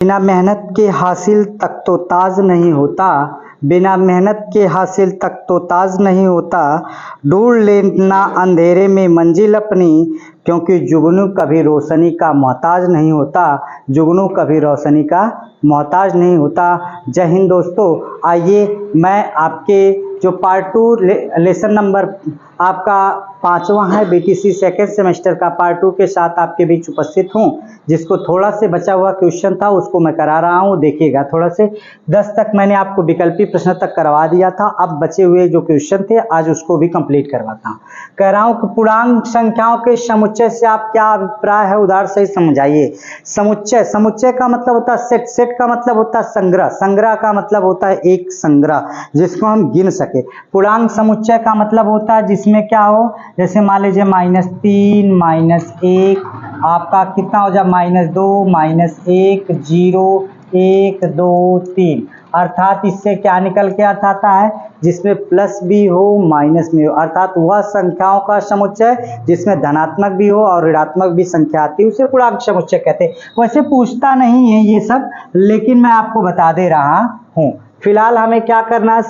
बिना मेहनत के हासिल तक तो ताज नहीं होता, बिना मेहनत के हासिल तक तो ताज नहीं होता। ढूंढ लेना अंधेरे में मंजिल अपनी, क्योंकि जुगनू कभी रोशनी का मोहताज नहीं होता, जुगनू कभी रोशनी का मोहताज नहीं होता। जय हिंद दोस्तों। आइए मैं आपके जो पार्ट 2 लेसन नंबर आपका 5वां है बीटीसी सेकेंड सेमेस्टर का पार्ट 2 के साथ आपके बीच उपस्थित हूँ। जिसको थोड़ा से बचा हुआ क्वेश्चन था उसको मैं करा रहा हूँ। देखिएगा, थोड़ा से 10 तक मैंने आपको विकल्पी प्रश्न तक करवा दिया था। अब बचे हुए जो क्वेश्चन थे आज उसको भी कंप्लीट करवाता हूँ। कह रहा हूँ कि पूर्णांक संख्याओं के समुच्चय से आप क्या अभिप्राय है उदाहरण से समझाइए। समुच्चय, समुच्चय का मतलब होता है सेट, सेट का मतलब होता है संग्रह, संग्रह का मतलब होता है एक संग्रह जिसको हम गिन सके। पूर्णांक समुच्चय का मतलब होता है जिसमें क्या हो, जैसे मान लीजिए -3 -1 आपका कितना हो जाए -2 -1 0 1 2 3, अर्थात इससे क्या निकल के अर्थ आता है जिसमें प्लस भी हो माइनस में हो, अर्थात वह संख्याओं का समुच्चय जिसमें धनात्मक भी हो और ऋणात्मक भी संख्या आती है उसे पूर्णांक समुच्चय कहते हैं। वैसे पूछता नहीं है ये सब, लेकिन मैं आपको बता दे रहा हूँ। फिलहाल हमें क्या करना है,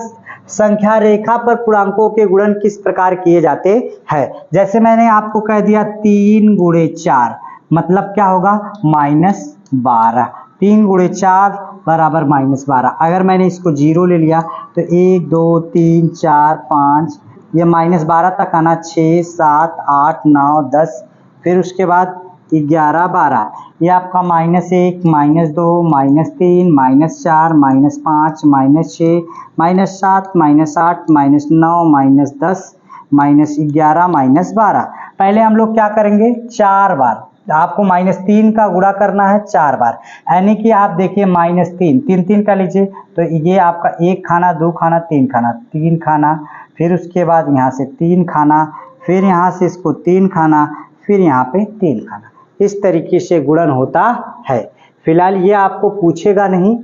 संख्या रेखा पर पूर्णांकों के गुणन किस प्रकार किए जाते हैं। जैसे मैंने आपको कह दिया 3 गुणे 4 मतलब क्या होगा -12, 3 गुणे 4 बराबर -12। अगर मैंने इसको 0 ले लिया तो 1 2 3 4 5 ये -12 तक आना, 6 7 8 9 10, फिर उसके बाद 11 12, ये आपका -1 -2 -3 -4 -5 -6 -7 -8 -9 -10 -11 पहले हम लोग क्या करेंगे 4 बार, आपको -3 का गुणा करना है 4 बार, यानी कि आप देखिए -3 3 3 का लीजिए तो ये आपका 1 खाना 2 खाना 3 खाना 3 खाना, फिर उसके बाद यहाँ से 3 खाना, फिर यहाँ से इसको 3 खाना, फिर यहाँ पे 3 खाना। इस तरीके से गुणन होता है। फिलहाल ये आपको पूछेगा नहीं,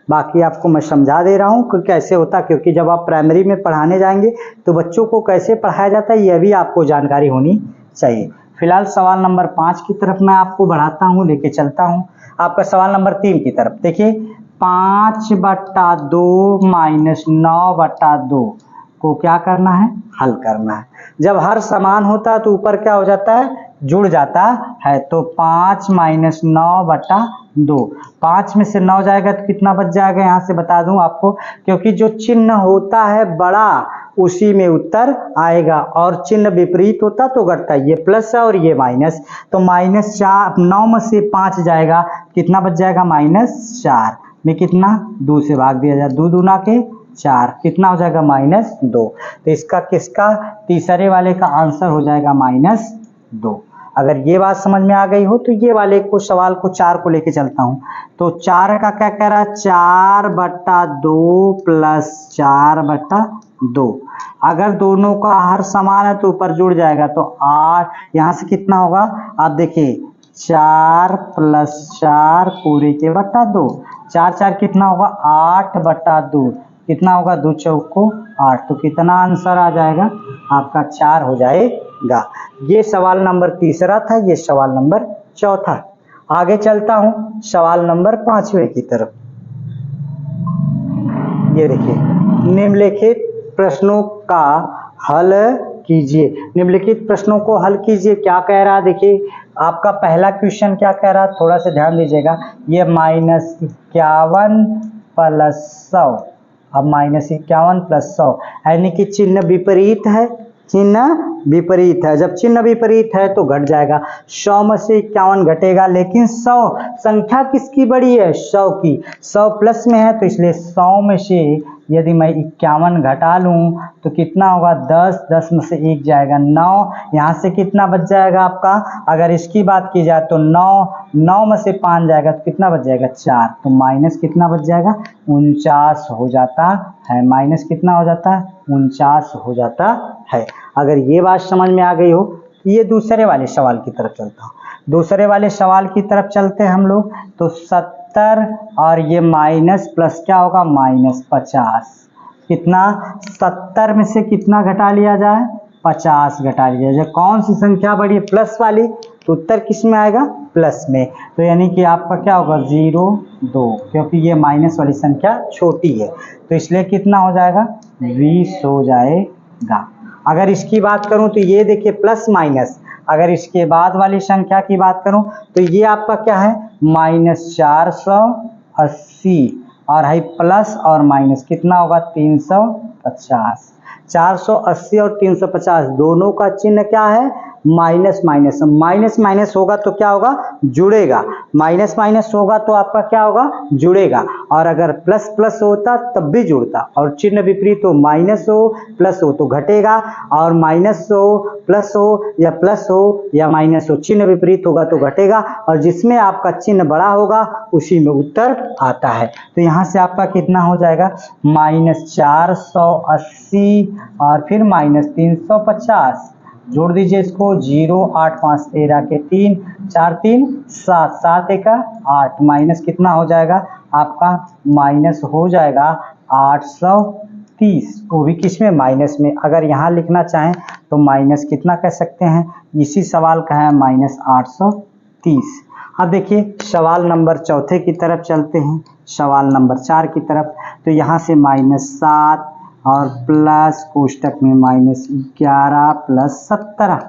बाकी आपको मैं समझा दे रहा हूँ कि कैसे होता, क्योंकि जब आप प्राइमरी में पढ़ाने जाएंगे तो बच्चों को कैसे पढ़ाया जाता है यह भी आपको जानकारी होनी चाहिए। फिलहाल सवाल नंबर 5 की तरफ मैं आपको बढ़ाता हूँ, लेके चलता हूँ आपका सवाल नंबर 3 की तरफ। देखिए 5/2 -9/2 को क्या करना है, हल करना है। जब हर समान होता है तो ऊपर क्या हो जाता है, जुड़ जाता है। तो 5 -9/2, 5 में से 9 जाएगा तो कितना बच जाएगा, यहाँ से बता दूं आपको, क्योंकि जो चिन्ह होता है बड़ा उसी में उत्तर आएगा और चिन्ह विपरीत होता तो घटता है। ये प्लस है और ये माइनस, तो -4 9 में से 5 जाएगा, कितना बच जाएगा -4 में कितना 2 से भाग दिया जाए, 2 दूना के 4, कितना हो जाएगा -2। तो इसका किसका तीसरे वाले का आंसर हो जाएगा -2। अगर ये बात समझ में आ गई हो तो ये वाले को सवाल को 4 को लेके चलता हूँ। तो 4 का क्या कह रहा है, 4/2 + 4/2। अगर दोनों का हर समान है तो ऊपर जुड़ जाएगा तो 8, यहाँ से कितना होगा आप देखिए 4 + 4 पूरे के बटा 2, 4 4 कितना होगा 8/2, कितना होगा 2 चौको 8, तो कितना आंसर आ जाएगा आपका 4 हो जाएगा। ये सवाल नंबर तीसरा था, ये सवाल नंबर चौथा। आगे चलता हूं सवाल नंबर 5वें की तरफ। ये देखिए, निम्नलिखित प्रश्नों का हल कीजिए, निम्नलिखित प्रश्नों को हल कीजिए। क्या कह रहा है देखिए, आपका पहला क्वेश्चन क्या कह रहा है, थोड़ा सा ध्यान दीजिएगा। ये -51 + 100, अब -51 + 100 यानी कि चिन्ह विपरीत है, चिन्ह विपरीत है। जब चिन्ह विपरीत है तो घट जाएगा, 100 में से 51 घटेगा, लेकिन 100 संख्या किसकी बड़ी है, 100 की, 100 प्लस में है तो इसलिए 100 में से यदि मैं 51 घटा लूं तो कितना होगा 10, 10 में से 1 जाएगा 9, यहाँ से कितना बच जाएगा आपका, अगर इसकी बात की जाए तो 9, 9 में से 5 जाएगा तो कितना बच जाएगा 4, तो माइनस कितना बच जाएगा 49 हो जाता है, माइनस कितना हो जाता है 49 हो जाता है। अगर ये बात समझ में आ गई हो तो ये दूसरे वाले सवाल की तरफ चलता हूँ। दूसरे वाले सवाल की तरफ चलते हैं हम लोग। तो 70 और ये माइनस प्लस क्या होगा -50, कितना 70 में से कितना घटा लिया जाए 50 घटा लिया जाए। कौन सी संख्या बड़ी है, प्लस वाली, तो उत्तर किस में आएगा प्लस में, तो यानी कि आपका क्या होगा 0 2, क्योंकि ये माइनस वाली संख्या छोटी है तो इसलिए कितना हो जाएगा 20 हो जाएगा। अगर इसकी बात करूं तो ये देखिए प्लस माइनस, अगर इसके बाद वाली संख्या की बात करूं तो ये आपका क्या है -480 और है प्लस और माइनस कितना होगा 350। 480 और 350 दोनों का चिन्ह क्या है माइनस माइनस, माइनस माइनस होगा तो क्या होगा जुड़ेगा, माइनस माइनस होगा तो आपका क्या होगा जुड़ेगा, और अगर प्लस प्लस होता तब भी जुड़ता, और चिन्ह विपरीत हो माइनस हो प्लस हो तो घटेगा, और माइनस हो प्लस हो या माइनस हो चिन्ह विपरीत होगा तो घटेगा, और जिसमें आपका चिन्ह बड़ा होगा उसी में उत्तर आता है। तो यहाँ से आपका कितना हो जाएगा -480 और फिर -350, जोड़ दीजिए इसको 0 8 5 13 के 3 4 3 7 7 1 8 माइनस कितना हो जाएगा आपका माइनस हो जाएगा 830, वो भी किस में माइनस में। अगर यहाँ लिखना चाहें तो माइनस कितना कह सकते हैं, इसी सवाल का है -830। अब देखिए सवाल नंबर चौथे की तरफ चलते हैं, सवाल नंबर 4 की तरफ। तो यहाँ से -7 और प्लस कोष्टक में -11 प्लस 17।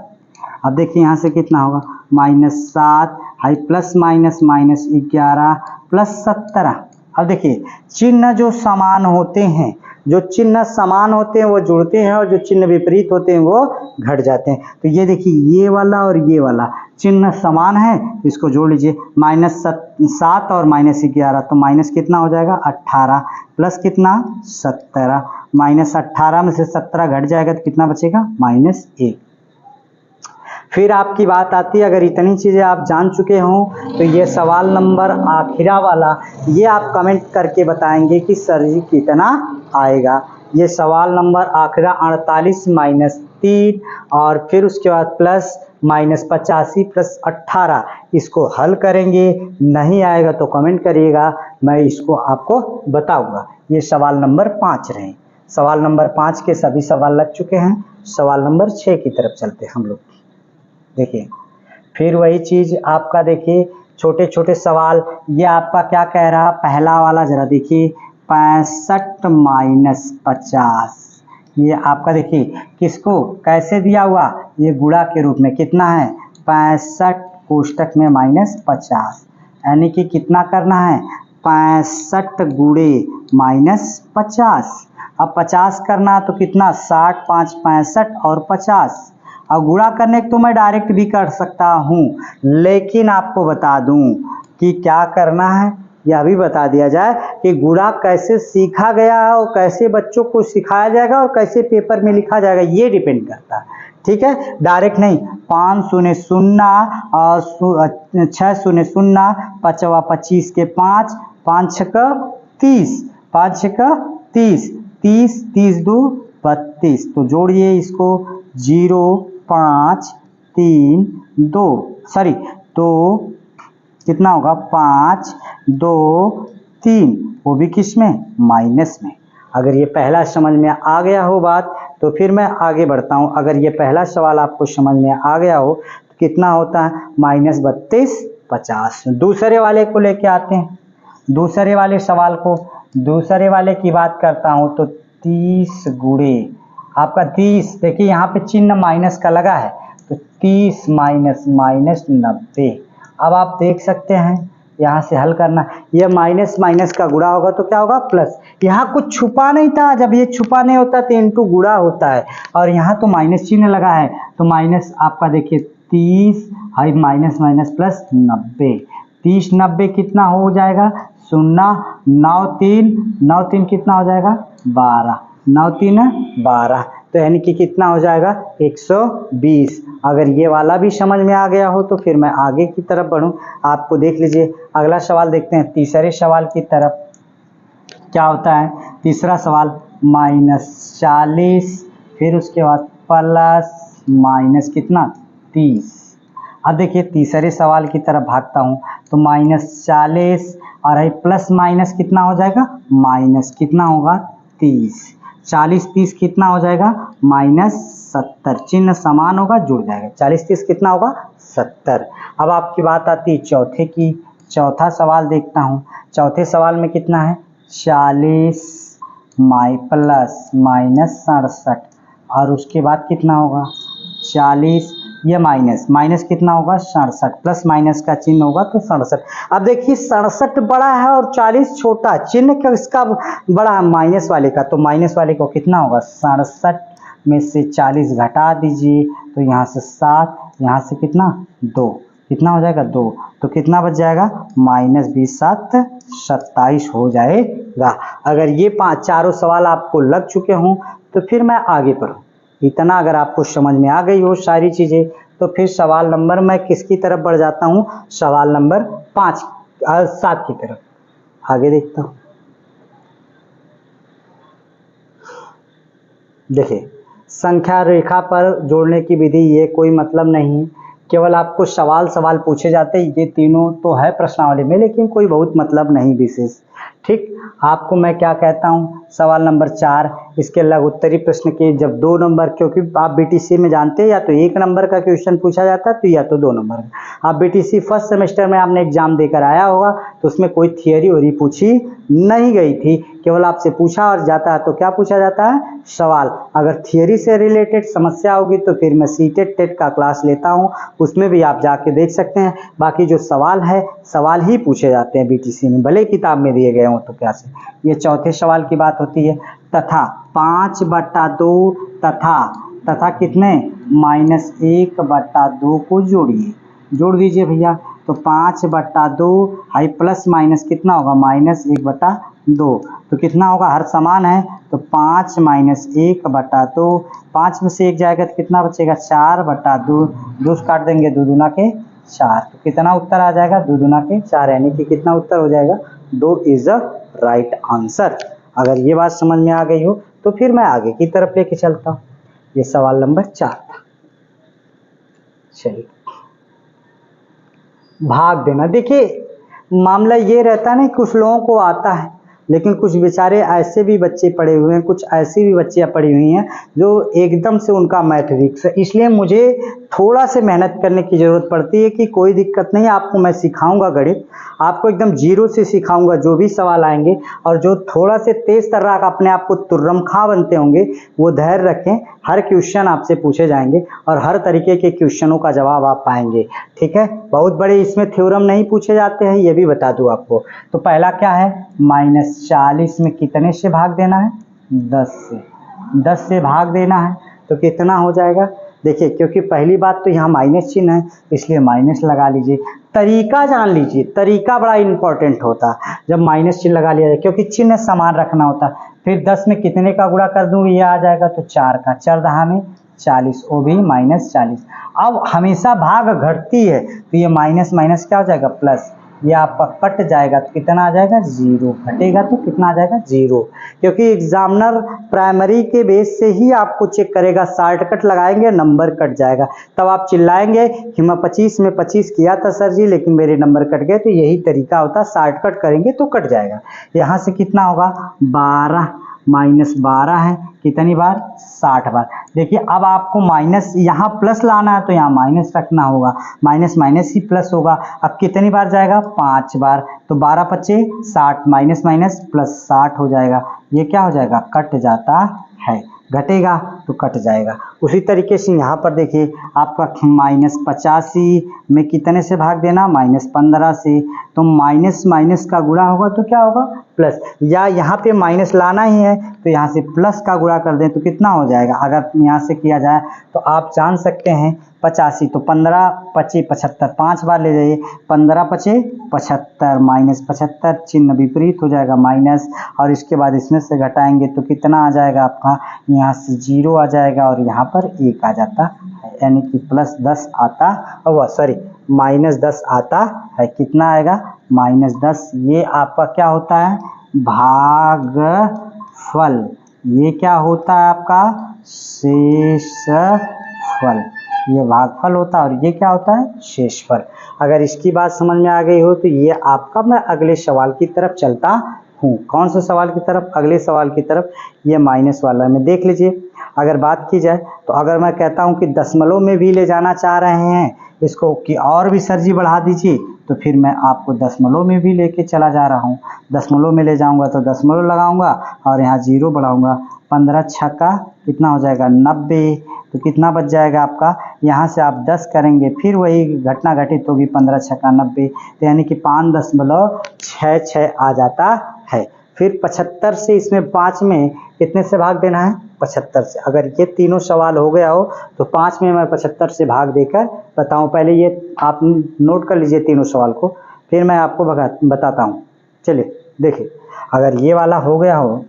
अब देखिए यहाँ से कितना होगा -7 हाई प्लस माइनस -11 प्लस 17। अब देखिए चिन्ह जो समान होते हैं, जो चिन्ह समान होते हैं वो जुड़ते हैं और जो चिन्ह विपरीत होते हैं वो घट जाते हैं। तो ये देखिए ये वाला और ये वाला चिन्ह समान है, इसको जोड़ लीजिए -7 और -11, तो माइनस कितना हो जाएगा 18 प्लस कितना 17, -18 में से 17 घट जाएगा तो कितना बचेगा -1। फिर आपकी बात आती है, अगर इतनी चीज़ें आप जान चुके हों तो ये सवाल नंबर आखिरा वाला ये आप कमेंट करके बताएंगे कि सर जी कितना आएगा। ये सवाल नंबर आखिरा 48 -3 और फिर उसके बाद प्लस -85 प्लस 18, इसको हल करेंगे, नहीं आएगा तो कमेंट करिएगा, मैं इसको आपको बताऊंगा। ये सवाल नंबर 5 रहे। सवाल नंबर 5 के सभी सवाल लग चुके हैं, सवाल नंबर 6 की तरफ चलते हैं हम लोग। देखिए फिर वही चीज़ आपका देखिए छोटे छोटे सवाल, ये आपका क्या कह रहा पहला वाला जरा देखिए 65 - 50, ये आपका देखिए किसको कैसे दिया हुआ, ये गुणा के रूप में कितना है 65 कोष्टक में -50, यानी कि कितना करना है 65 गुणे -50। अब 50 करना तो कितना 60 5 65 और 50, और गुणा करने तो मैं डायरेक्ट भी कर सकता हूँ, लेकिन आपको बता दूँ कि क्या करना है, यह भी बता दिया जाए कि गुणा कैसे सीखा गया है और कैसे बच्चों को सिखाया जाएगा और कैसे पेपर में लिखा जाएगा, ये डिपेंड करता है। ठीक है, डायरेक्ट नहीं, 5 0 0 और 6 0 0 5 25 के 5 5 6 30 5 6 30 30 30 2 32, तो जोड़िए इसको 0 5 3 2 सॉरी 2 कितना होगा 5 2 3, वो भी किस में माइनस में। अगर ये पहला समझ में आ गया हो बात तो फिर मैं आगे बढ़ता हूँ। अगर ये पहला सवाल आपको समझ में आ गया हो तो कितना होता है -32 50। दूसरे वाले को लेके आते हैं, दूसरे वाले सवाल को, दूसरे वाले की बात करता हूँ तो 30 गुणे आपका 30, देखिए यहाँ पे चिन्ह माइनस का लगा है तो 30 -90। अब आप देख सकते हैं यहाँ से हल करना, ये माइनस माइनस का गुणा होगा तो क्या होगा प्लस, यहाँ कुछ छुपा नहीं था, जब ये छुपा नहीं होता तो इनटू गुणा होता है, और यहाँ तो माइनस चिन्ह लगा है तो माइनस आपका देखिए 30 हाई माइनस माइनस प्लस 90, 30 90 कितना हो जाएगा 0 9 3 कितना हो जाएगा 12 9 3 12, तो यानी कि कितना हो जाएगा 120। अगर ये वाला भी समझ में आ गया हो तो फिर मैं आगे की तरफ बढ़ूं, आपको देख लीजिए अगला सवाल देखते हैं। तीसरे सवाल की तरफ क्या होता है, तीसरा सवाल -40 फिर उसके बाद प्लस माइनस कितना 30। अब देखिए तीसरे सवाल की तरफ भागता हूँ तो -40 और प्लस माइनस कितना हो जाएगा माइनस कितना होगा 30, 40 30 कितना हो जाएगा 70, चिन्ह समान होगा जुड़ जाएगा, 40 30 कितना होगा 70। अब आपकी बात आती है चौथे की, चौथा सवाल देखता हूँ। चौथे सवाल में कितना है 40 प्लस माइनस 67 और उसके बाद कितना होगा 40, ये माइनस कितना होगा 67, प्लस माइनस का चिन्ह होगा तो 67। अब देखिए 67 बड़ा है और 40 छोटा, चिन्ह किसका बड़ा है माइनस वाले का, तो माइनस वाले को कितना होगा 67 में से 40 घटा दीजिए तो यहाँ से 7, यहाँ से कितना 2, कितना हो जाएगा 2, तो कितना बच जाएगा -20 7 27 हो जाएगा। अगर ये चारों सवाल आपको लग चुके हों तो फिर मैं आगे बढ़ूँ। इतना अगर आपको समझ में आ गई हो सारी चीज़ें तो फिर सवाल नंबर मैं किसकी तरफ बढ़ जाता हूँ, सवाल नंबर 7 की तरफ आगे देखता हूँ। देखिए संख्या रेखा पर जोड़ने की विधि ये कोई मतलब नहीं है, केवल आपको सवाल पूछे जाते हैं। ये तीनों तो है प्रश्नावली में लेकिन कोई बहुत मतलब नहीं विशेष। ठीक, आपको मैं क्या कहता हूँ, सवाल नंबर 4 इसके लघु उत्तरी प्रश्न के जब 2 नंबर, क्योंकि आप बीटीसी में जानते हैं या तो 1 नंबर का क्वेश्चन पूछा जाता है तो या तो 2 नंबर का। आप बीटीसी फर्स्ट सेमेस्टर में आपने एग्जाम देकर आया होगा तो उसमें कोई थियरी वरी पूछी नहीं गई थी, केवल आपसे पूछा और जाता है तो क्या पूछा जाता है सवाल। अगर थियरी से रिलेटेड समस्या होगी तो फिर मैं सीटेट टेट का क्लास लेता हूँ, उसमें भी आप जाके देख सकते हैं। बाकी जो सवाल है सवाल ही पूछे जाते हैं बीटीसी में, भले किताब में दिए गए हों तो क्या से। ये चौथे सवाल की बात होती है। तथा 5/2 तथा कितने -1/2 को जोड़िए, जोड़ दीजिए भैया। तो 5/2 हाई प्लस माइनस कितना होगा -1/2, तो कितना होगा हर समान है तो 5 - 1/2, 5 में से 1 जाएगा तो कितना बचेगा 4/2, 2 काट देंगे 2 दूना के 4, तो कितना उत्तर आ जाएगा 2 दूना के 4, यानी कि कितना उत्तर हो जाएगा 2 इज द राइट आंसर। अगर ये बात समझ में आ गई हो तो फिर मैं आगे की तरफ लेके चलता हूँ। ये सवाल नंबर 4 था। चलिए भाग देना, देखिए मामला ये रहता है ना, कुछ लोगों को आता है लेकिन कुछ बेचारे ऐसे भी बच्चे पड़े हुए हैं, कुछ ऐसी भी बच्चियां पड़ी हुई हैं जो एकदम से उनका मैथ वीक है। इसलिए मुझे थोड़ा से मेहनत करने की ज़रूरत पड़ती है कि कोई दिक्कत नहीं, आपको मैं सिखाऊंगा गणित, आपको एकदम जीरो से सिखाऊंगा। जो भी सवाल आएंगे और जो थोड़ा से तेज तर्राक अपने आप को तुर्रम खां बनते होंगे वो धैर्य रखें, हर क्वेश्चन आपसे पूछे जाएंगे और हर तरीके के क्वेश्चनों का जवाब आप पाएंगे। ठीक है, बहुत बड़े इसमें थ्योरम नहीं पूछे जाते हैं, ये भी बता दूं आपको। तो पहला क्या है, -40 में कितने से भाग देना है 10 से भाग देना है, तो कितना हो जाएगा। देखिए क्योंकि पहली बात तो यहाँ माइनस चिन्ह है इसलिए माइनस लगा लीजिए। तरीका जान लीजिए, तरीका बड़ा इंपॉर्टेंट होता है जब माइनस चिन्ह लगा लिया जाए, क्योंकि चिन्ह समान रखना होता है। फिर 10 में कितने का गुणा कर दूँ ये आ जाएगा तो 4 का, 4 दहा में 40, वो भी -40। अब हमेशा भाग घटती है तो ये माइनस माइनस क्या हो जाएगा प्लस, ये आपका कट जाएगा तो कितना आ जाएगा 0, घटेगा तो कितना आ जाएगा 0, क्योंकि एग्जामिनर प्राइमरी के बेस से ही आपको चेक करेगा। शॉर्टकट लगाएंगे नंबर कट जाएगा, तब आप चिल्लाएंगे कि मैं 25 में 25 किया था सर जी लेकिन मेरे नंबर कट गए। तो यही तरीका होता है, शॉर्टकट करेंगे तो कट जाएगा। यहाँ से कितना होगा 12 -12 है कितनी बार 60 बार। देखिए अब आपको माइनस यहाँ प्लस लाना है तो यहाँ माइनस रखना होगा, माइनस माइनस ही प्लस होगा। अब कितनी बार जाएगा 5 बार, तो 12 पच्चे 60, माइनस माइनस प्लस 60 हो जाएगा। ये क्या हो जाएगा कट जाता है, घटेगा तो कट जाएगा। उसी तरीके से यहाँ पर देखिए आपका -85 में कितने से भाग देना -15 से, तो माइनस माइनस का गुणा होगा तो क्या होगा प्लस, या यहाँ पे माइनस लाना ही है तो यहाँ से प्लस का गुणा कर दें तो कितना हो जाएगा। अगर यहाँ से किया जाए तो आप जान सकते हैं 85, तो 15 पचे 75, 5 बार ले जाइए, 15 पचे 75, -75 चिन्ह विपरीत हो जाएगा माइनस, और इसके बाद इसमें से घटाएंगे तो कितना आ जाएगा आपका, यहाँ से 0 आ जाएगा और यहाँ पर 1 आ जाता है, यानी कि +10 आता, और सॉरी -10 आता है। कितना आएगा -10। ये आपका क्या होता है भागफल, ये क्या होता है आपका शेषफल, ये भागफल होता है और ये क्या होता है शेषफल। अगर इसकी बात समझ में आ गई हो तो ये आपका, मैं अगले सवाल की तरफ चलता हूँ। कौन से सवाल की तरफ? अगले सवाल की तरफ, ये माइनस वाला में। देख लीजिए, अगर बात की जाए तो अगर मैं कहता हूँ कि दशमलव में भी ले जाना चाह रहे हैं इसको कि और भी सर जी बढ़ा दीजिए, तो फिर मैं आपको दशमलव में भी लेके चला जा रहा हूँ। दशमलव में ले जाऊँगा तो दशमलव लगाऊँगा और यहाँ 0 बढ़ाऊँगा। 15 छक्का कितना हो जाएगा? 90। तो कितना बच जाएगा आपका? यहाँ से आप 10 करेंगे, फिर वही घटना घटित होगी। 15 छक्का 90, तो यानी कि 5.66 आ जाता है। फिर 75 से इसमें 5 में कितने से भाग देना है? 75 से। अगर ये तीनों सवाल हो गया हो तो 5 में मैं 75 से भाग देकर बताऊं। पहले ये आप नोट कर लीजिए तीनों सवाल को, फिर मैं आपको बताता हूँ। चलिए देखिए, अगर ये वाला हो गया हो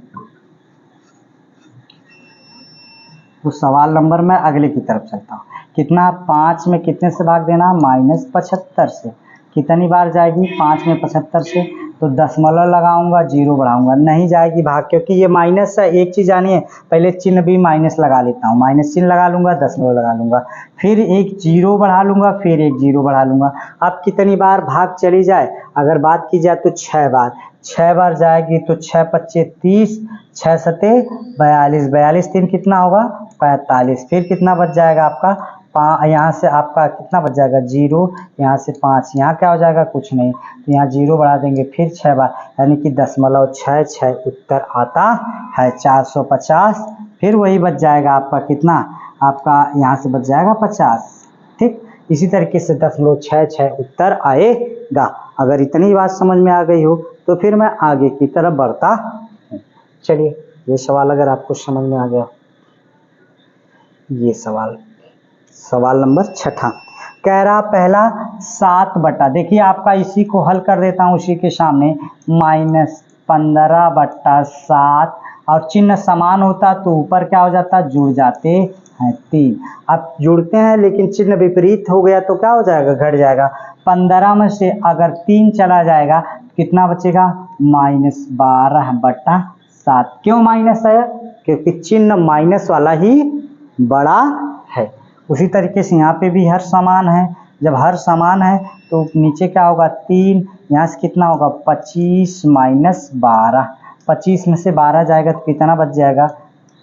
तो सवाल नंबर मैं अगले की तरफ चलता हूँ। कितना? 5 में कितने से भाग देना? -75 से। कितनी बार जाएगी 5 में 75 से? तो दशमलव लगाऊंगा, 0 बढ़ाऊंगा, नहीं जाएगी भाग, क्योंकि ये माइनस है। एक चीज़ जानिए, पहले चिन्ह भी माइनस लगा लेता हूँ। माइनस चिन्ह लगा लूंगा, दशमलव लगा लूंगा, फिर एक 0 बढ़ा लूंगा, फिर एक 0 बढ़ा लूंगा। अब कितनी बार भाग चली जाए? अगर बात की जाए तो 6 बार। 6 बार जाएगी तो 6 पच्चे 30, 6 सते 42, 42 3 कितना होगा? 45। फिर कितना बच जाएगा आपका? यहाँ से आपका कितना बच जाएगा? 0, यहाँ से 5, यहाँ क्या हो जाएगा? कुछ नहीं, तो यहाँ 0 बढ़ा देंगे, फिर 6 बार, यानी कि 0.66 उत्तर आता है 450। फिर वही बच जाएगा आपका कितना? आपका यहाँ से बच जाएगा 50। ठीक, इसी तरीके से 0.66 उत्तर आएगा। अगर इतनी बात समझ में आ गई हो तो फिर मैं आगे की तरफ बढ़ता हूँ। चलिए, ये सवाल अगर आपको समझ में आ गया, ये सवाल नंबर 6 कह रहा पहला 7 देखिए आपका, इसी को हल कर देता हूँ उसी के सामने। -15/7, और चिन्ह समान होता तो ऊपर क्या हो जाता? जुड़ जाते हैं 3। अब जुड़ते हैं लेकिन चिन्ह विपरीत हो गया तो क्या हो जाएगा? घट जाएगा। 15 में से अगर 3 चला जाएगा कितना बचेगा? -12/7। क्यों माइनस है? क्योंकि चिन्ह माइनस वाला ही बड़ा है। उसी तरीके से यहाँ पे भी हर समान है। जब हर समान है तो नीचे क्या होगा? 3, यहाँ से कितना होगा? 25 - 12। 25 में से 12 जाएगा तो कितना बच जाएगा?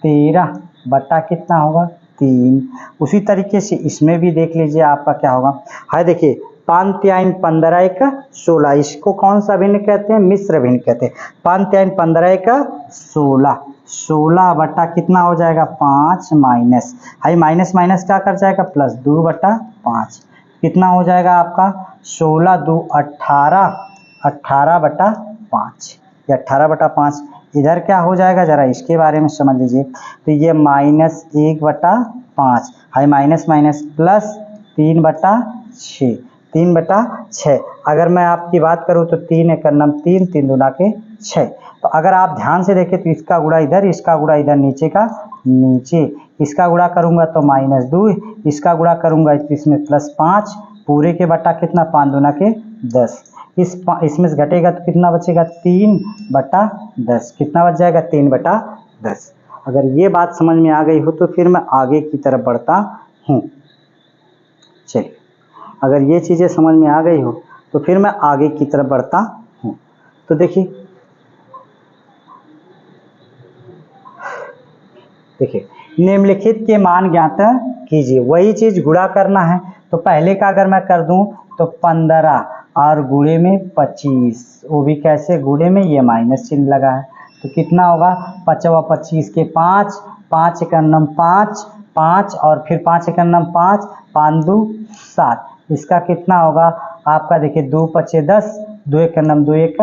13 बटा कितना होगा? 3। उसी तरीके से इसमें भी देख लीजिए आपका क्या होगा। है देखिए, 5 3 15 1 16, इसको कौन सा भिन्न कहते हैं? मिश्र भिन्न कहते हैं। 5 3 15 1 16, 16 बटा कितना हो जाएगा? 5 माइनस, हाई माइनस माइनस क्या कर जाएगा? +2/5। कितना हो जाएगा आपका? 16 2 18, 18/5, ये 18/5। इधर क्या हो जाएगा? जरा इसके बारे में समझ लीजिए। तो ये -1/5, हाई माइनस माइनस प्लस 3/6, 3/6। अगर मैं आपकी बात करूँ तो 3 1 9 3, 3 2 6। तो अगर आप ध्यान से देखें तो इसका गुणा इधर, इसका गुणा इधर, नीचे का नीचे, इसका गुणा करूंगा तो -2, इसका गुणा करूंगा तो इसमें +5, पूरे के बटा कितना? 5 2 10। इसमें से घटेगा तो कितना बचेगा? 3/10। कितना बच जाएगा? 3/10। अगर ये बात समझ में आ गई हो तो फिर मैं आगे की तरफ बढ़ता हूँ। चलिए, अगर ये चीज़ें समझ में आ गई हो तो फिर मैं आगे की तरफ बढ़ता हूँ। तो देखिए निम्नलिखित के मान ज्ञात कीजिए। वही चीज गुणा करना है तो पहले का अगर मैं कर दूं तो 15 और गुणे में 25, वो भी कैसे? गुणे में ये माइनस चिन्ह लगा है तो कितना होगा? 5 व 25 के 5, 5 1 9 5, 5 और फिर 5 1 9 5, 5 2 7। इसका कितना होगा आपका? देखिए 2 5 10, 2 1 9 2 1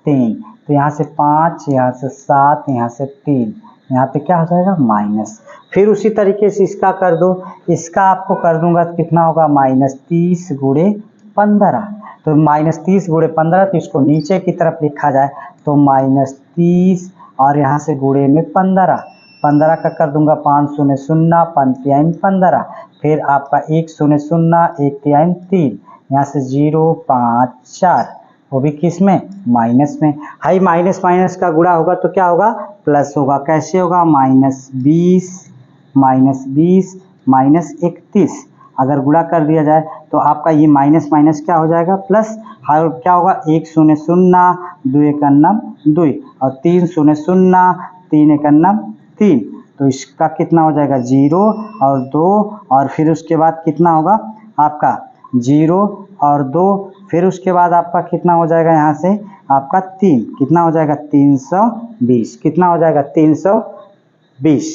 3, तो यहाँ से 5, यहाँ से 7, यहाँ से 3, यहाँ पे क्या हो जाएगा? माइनस। फिर उसी तरीके से इसका कर दो, इसका आपको कर दूंगा तो कितना होगा? -30 गुणे 15। तो -30 गुणे 15, तो इसको नीचे की तरफ लिखा जाए तो -30 और यहाँ से गुणे में 15, 15 का कर दूंगा 5 0 0, 5 3 15, फिर आपका 1 0 0, 1 3 3, यहाँ से 0 5 4, वो भी किस में? माइनस में। हाई माइनस माइनस का गुणा होगा तो क्या होगा? प्लस होगा। कैसे होगा? -20 -31, अगर गुणा कर दिया जाए तो आपका ये माइनस माइनस क्या हो जाएगा प्लस, और क्या होगा 1 0 0 2 1 अन्नम 2 और 3 0 0 3 1 अन्नम 3, तो इसका कितना हो जाएगा 0 और 2 और फिर उसके बाद कितना होगा आपका 0 और 2, फिर उसके बाद आपका कितना हो जाएगा यहाँ से आपका 3, कितना हो जाएगा 320, कितना हो जाएगा 320।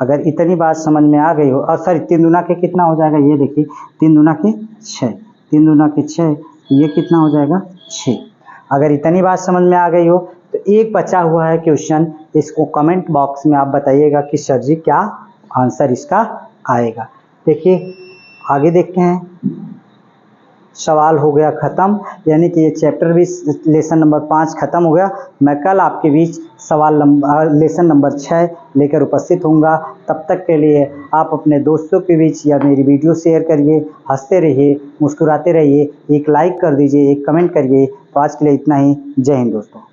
अगर इतनी बात समझ में आ गई हो, और सॉरी 3 दूना के कितना हो जाएगा ये देखिए 3 दूना के 6, 3 दूना के 6, ये कितना हो जाएगा 6। अगर इतनी बात समझ में आ गई हो तो एक बचा हुआ है क्वेश्चन, इसको कमेंट बॉक्स में आप बताइएगा कि सर जी क्या आंसर इसका आएगा। देखिए आगे देखते हैं। सवाल हो गया ख़त्म, यानी कि ये चैप्टर भी लेसन नंबर 5 ख़त्म हो गया। मैं कल आपके बीच लेसन नंबर 6 लेकर उपस्थित होऊंगा। तब तक के लिए आप अपने दोस्तों के बीच या मेरी वीडियो शेयर करिए, हंसते रहिए, मुस्कुराते रहिए, एक लाइक कर दीजिए, एक कमेंट करिए। तो आज के लिए इतना ही। जय हिंद दोस्तों।